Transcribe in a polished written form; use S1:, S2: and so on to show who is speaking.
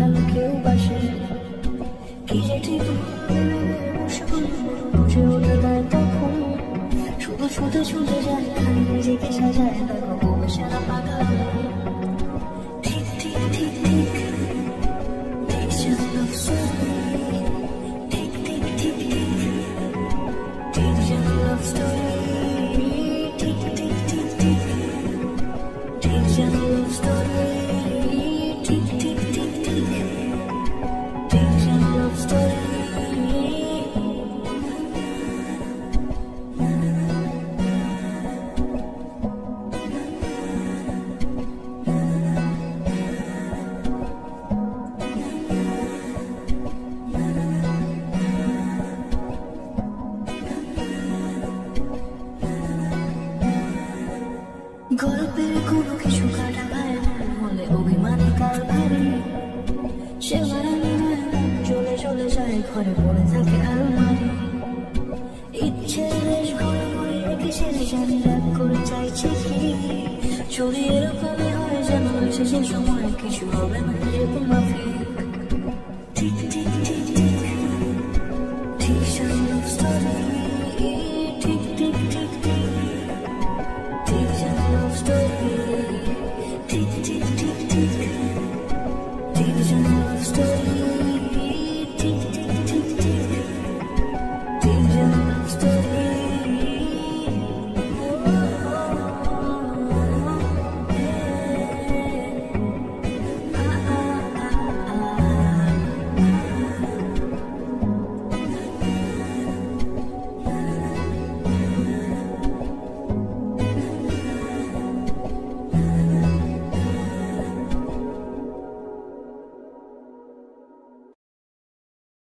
S1: ভালো কেউ বাসে কি যে ঠিক বুঝে ওঠা দেয় তখন শুধু ছুটে ছুটে যায় খালি নিজেকে সাজায় দেখো বউকে সারা পাগল ঠিক ঠিক ঠিক ঠিক Takes your love story ঠিক ঠিক ঠিক ঠিক Takes your love story ঠিক ঠিক ঠিক ঠিক Takes your love story ঠিক ঠিক ঠিক ঠিক Takes your love story গল্পের কোনো কিছু কাটা ভাই হলে অভিমানে কাল ভারী সে মারানি নয় চলে চলে যায় ঘরে পড়ে থাকে আলমারি ইচ্ছে বেশ ঘরে ঘরে রেখে সে জানি রাগ করে চাইছে কি চুরি এরকমই হয় যেন শেষের সময় কিছু হবে না যেরকম মাফি ঠিক ঠিক ঠিক ঠিক ঠিক some love story ঠিক ঠিক ঠিক ঠিক Takes your love story Tick, tick, tick, tick Takes your love story